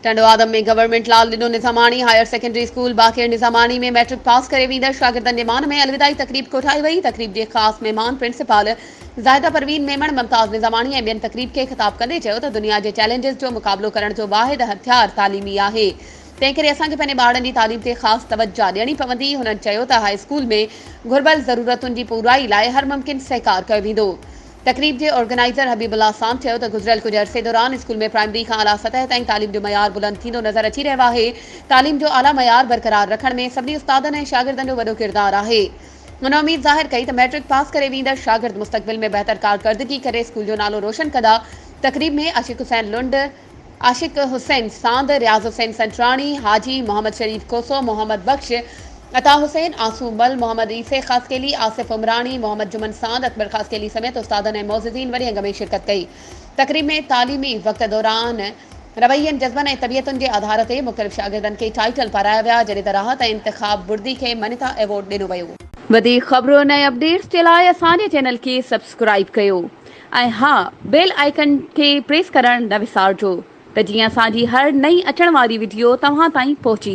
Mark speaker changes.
Speaker 1: टंडवादम में गवर्नमेंट लाल ॾिनो निज़ामानी higher secondary school Baqir निज़ामानी में मैट्रिक पास करे वींदड़ शागिर्दनि जे मान में अलविदाई तकरीब कोठाई वई। तकरीब जे ख़ासि महिमान प्रिंसिपल ज़ाहिदा परवीन मेमण मुमताज़ निज़ामानी ऐं ॿियनि तकरीब खे ख़िताब कंदे चयो त दुनिया जे चैलेंजिस जो मुक़ाबिलो करण जो वाहिद हथियार तालीमी आहे। तंहिं करे असांखे पंहिंजे ॿारनि जी तालीम ते ख़ासि तवजा ॾियणी पवंदी। हुननि चयो त हाई स्कूल में घुरिबल ज़रूरतुनि जी पूराई लाइ हर मुमकिन सहकार कयो वेंदो। तकरीब के ऑर्गेनाइज़र हबीबुल्लाह साम चयो त गुज़िरियल कुछ अरसे दौरान स्कूल में प्राइमरी का आला सतह ताईं तालीम जो मयार बुलंद थींदो नज़र अची रहियो आहे। तालीम जो आला मयार बरक़रार रखण में सभिनी उस्तादनि ऐं शागिर्दनि जो वॾो किरदारु आहे। हुन उम्मीद ज़ाहिर कई त मैट्रिक पास करे वींदड़ शागिर्द मुस्तक़बिल में बहितर कारकर्दगी करे स्कूल जो नालो रोशन कंदा। तकरीब में आशिक हुसैन लुंड, आशिक हुसैन सांद, रियाज़ हुसैन संटराणी, हाजी मोहम्मद शरीफ कोसो, मोहम्मद बख्श, अता हुसैन, आंसू मल, मोहम्मद ईसे खासकेली, आसिफ उमरानी, मोहम्मद जुमन सांद, अकबर खासकेली समेत उस्तादनि ऐं मौज़िज़ीन वॾी अंग में शिरकत कई। तकरीब में तालीमी वक़्त दौरान रवैयनि जज़्बनि ऐं तबियतुनि जे आधार ते मुख़्तलिफ़ शागिर्दनि खे टाइटल पाराया विया जॾहिं त राहत ऐं इंतिख़ाब बुर्दी खे मनिता एवॉर्ड ॾिनो वियो। वधीक ख़बरुनि ऐं अपडेट्स जे लाइ असांजे चैनल खे सब्सक्राइब कयो ऐं हा बेल आइकन खे प्रेस करणु न विसारिजो त जीअं असांजी हर नई अचण वारी वीडियो तव्हां ताईं पहुची